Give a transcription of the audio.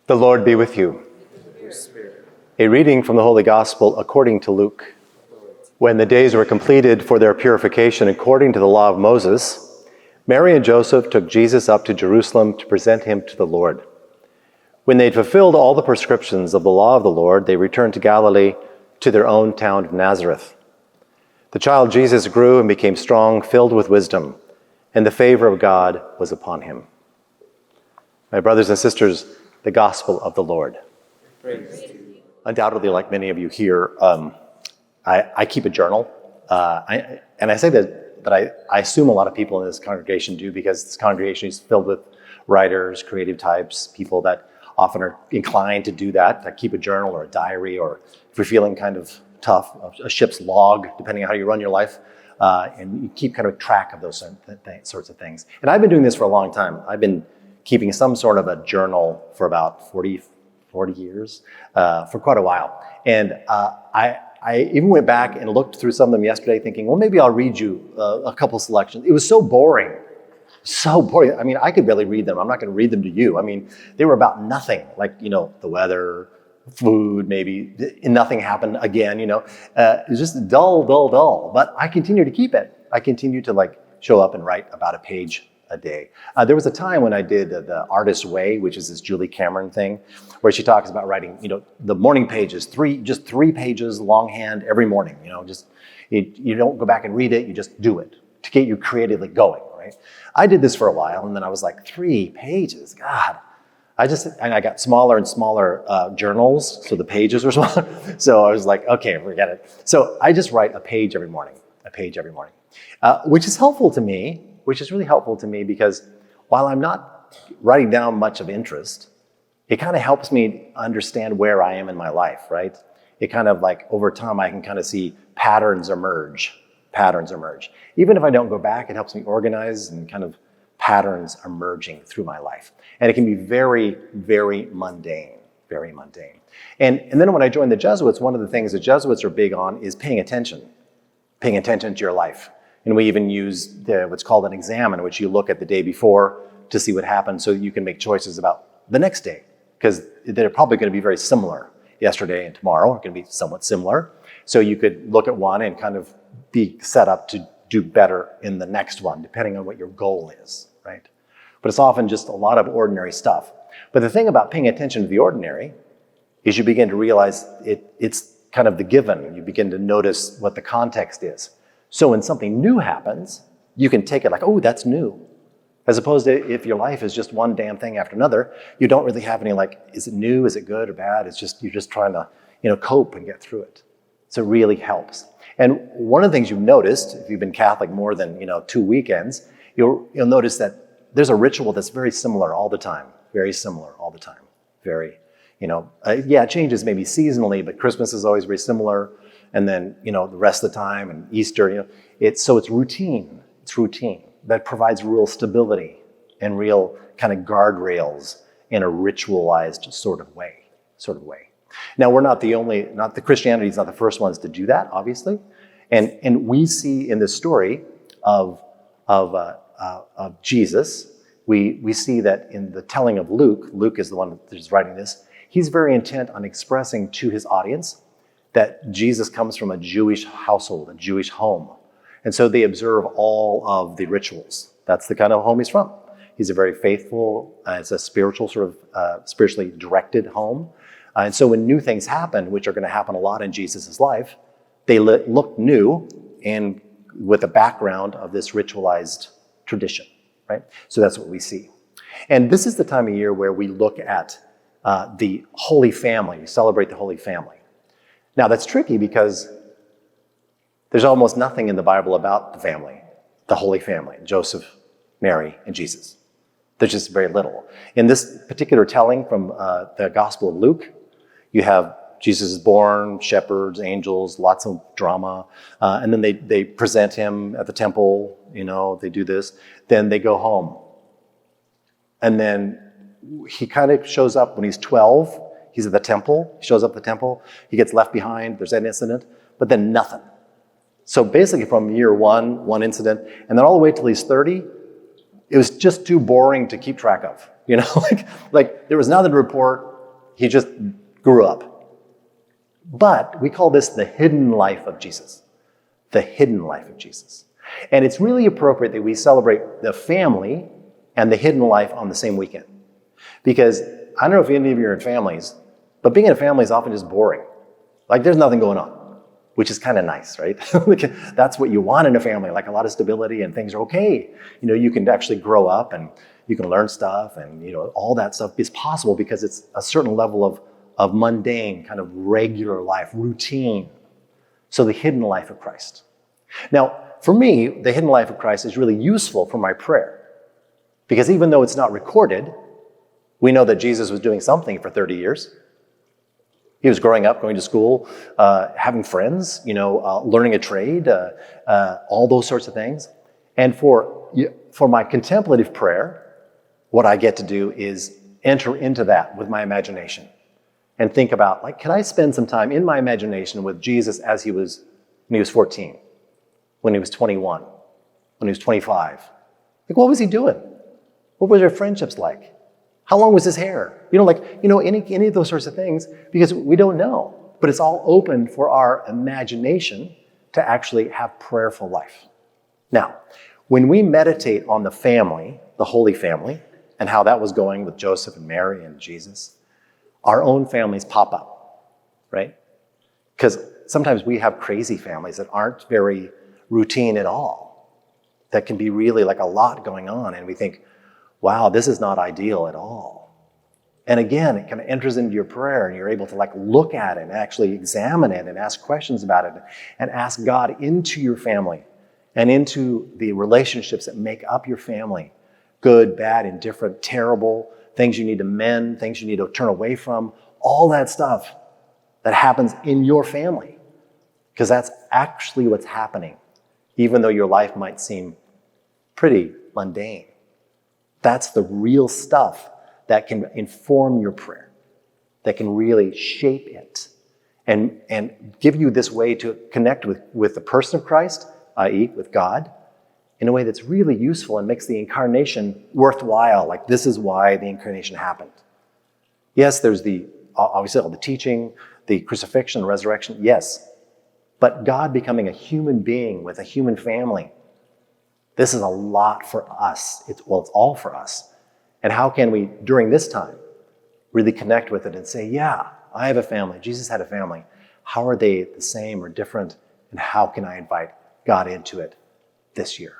The Lord be with you. Your spirit. A reading from the Holy Gospel according to Luke. When the days were completed for their purification according to the law of Moses, Mary and Joseph took Jesus up to Jerusalem to present him to the Lord. When they'd fulfilled all the prescriptions of the law of the Lord, they returned to Galilee, to their own town of Nazareth. The child Jesus grew and became strong, filled with wisdom, and the favor of God was upon him. My brothers and sisters, the gospel of the Lord. Praise to you. Undoubtedly, like many of you here, I keep a journal. And I say that, but I assume a lot of people in this congregation do, because this congregation is filled with writers, creative types, people that often are inclined to do that keep a journal or a diary, or if you're feeling kind of tough, a ship's log, depending on how you run your life. And you keep kind of track of those sorts of things. And I've been doing this for a long time. I've been keeping some sort of a journal for about 40 years, for quite a while. And I even went back and looked through some of them yesterday thinking, well, maybe I'll read you a couple selections. It was so boring. So boring. I mean, I could barely read them. I'm not going to read them to you. I mean, they were about nothing, like, the weather, food, maybe, and nothing happened again, It was just dull. But I continue to keep it. I continue to show up and write about a page a day. There was a time when I did the Artist's Way, which is this Julie Cameron thing, where she talks about writing, the morning pages, just three pages longhand every morning, you don't go back and read it, you just do it to get you creatively going, right? I did this for a while, and then I was like, 3 pages, God. And I got smaller and smaller journals, so the pages were smaller. So I was like, okay, forget it. So I just write a page every morning, which is helpful to me, which is really helpful to me, because while I'm not writing down much of interest, it kind of helps me understand where I am in my life, right? It kind of over time, I can kind of see patterns emerge. Even if I don't go back, it helps me organize and kind of patterns emerging through my life. And it can be very, very mundane. And then when I joined the Jesuits, one of the things the Jesuits are big on is paying attention to your life. And we even use what's called an exam, in which you look at the day before to see what happened, so you can make choices about the next day, because they're probably going to be very similar. Yesterday and tomorrow are going to be somewhat similar. So you could look at one and kind of be set up to do better in the next one, depending on what your goal is, right? But it's often just a lot of ordinary stuff. But the thing about paying attention to the ordinary is you begin to realize it's kind of the given. You begin to notice what the context is. So when something new happens, you can take it like, oh, that's new. As opposed to if your life is just one damn thing after another, you don't really have any is it new, is it good or bad? It's just, you're just trying to, cope and get through it. So it really helps. And one of the things you've noticed, if you've been Catholic more than, 2 weekends, you'll notice that there's a ritual that's very similar all the time. Very similar all the time. Very, it changes maybe seasonally, but Christmas is always very similar. And then, the rest of the time, and Easter, it's routine. It's routine that provides real stability and real kind of guardrails in a ritualized sort of way. Now, we're not the Christianity is not the first ones to do that, obviously. And we see in this story of Jesus, we see that in the telling of Luke is the one that's writing this, he's very intent on expressing to his audience that Jesus comes from a Jewish household, a Jewish home. And so they observe all of the rituals. That's the kind of home he's from. He's a very faithful, it's a spiritual spiritually directed home. And so when new things happen, which are going to happen a lot in Jesus' life, they look new and with the background of this ritualized tradition, right? So that's what we see. And this is the time of year where we look at the Holy Family. We celebrate the Holy Family. Now, that's tricky because there's almost nothing in the Bible about the family, the Holy Family, Joseph, Mary, and Jesus. There's just very little. In this particular telling from the Gospel of Luke, you have Jesus is born, shepherds, angels, lots of drama, and then they present him at the temple, they do this. Then they go home. And then he kind of shows up when he's 12. He's at the temple, he shows up at the temple, he gets left behind, there's that incident, but then nothing. So basically from year one incident, and then all the way till he's 30, it was just too boring to keep track of. There was nothing to report. He just grew up. But we call this the hidden life of Jesus. The hidden life of Jesus. And it's really appropriate that we celebrate the family and the hidden life on the same weekend. Because I don't know if any of you are in families, but being in a family is often just boring. Like there's nothing going on, which is kind of nice, right? That's what you want in a family, like a lot of stability and things are okay. You can actually grow up and you can learn stuff and all that stuff is possible because it's a certain level of mundane, kind of regular life, routine. So the hidden life of Christ. Now, for me, the hidden life of Christ is really useful for my prayer. Because even though it's not recorded, we know that Jesus was doing something for 30 years. He was growing up, going to school, having friends, learning a trade, all those sorts of things. And for my contemplative prayer, what I get to do is enter into that with my imagination and think about, can I spend some time in my imagination with Jesus as when he was 14, when he was 21, when he was 25? What was he doing? What were their friendships like? How long was his hair? Any of those sorts of things, because we don't know. But it's all open for our imagination to actually have prayerful life. Now, when we meditate on the family, the Holy Family, and how that was going with Joseph and Mary and Jesus, our own families pop up, right? Because sometimes we have crazy families that aren't very routine at all, that can be really like a lot going on, and we think, wow, this is not ideal at all. And again, it kind of enters into your prayer and you're able to look at it and actually examine it and ask questions about it and ask God into your family and into the relationships that make up your family. Good, bad, indifferent, terrible, things you need to mend, things you need to turn away from, all that stuff that happens in your family. Because that's actually what's happening, even though your life might seem pretty mundane. That's the real stuff that can inform your prayer, that can really shape it and give you this way to connect with the person of Christ, i.e. with God, in a way that's really useful and makes the incarnation worthwhile. This is why the incarnation happened. Yes, there's obviously all the teaching, the crucifixion, the resurrection, yes. But God becoming a human being with a human family, this is a lot for us. It's all for us. And how can we, during this time, really connect with it and say, yeah, I have a family. Jesus had a family. How are they the same or different? And how can I invite God into it this year?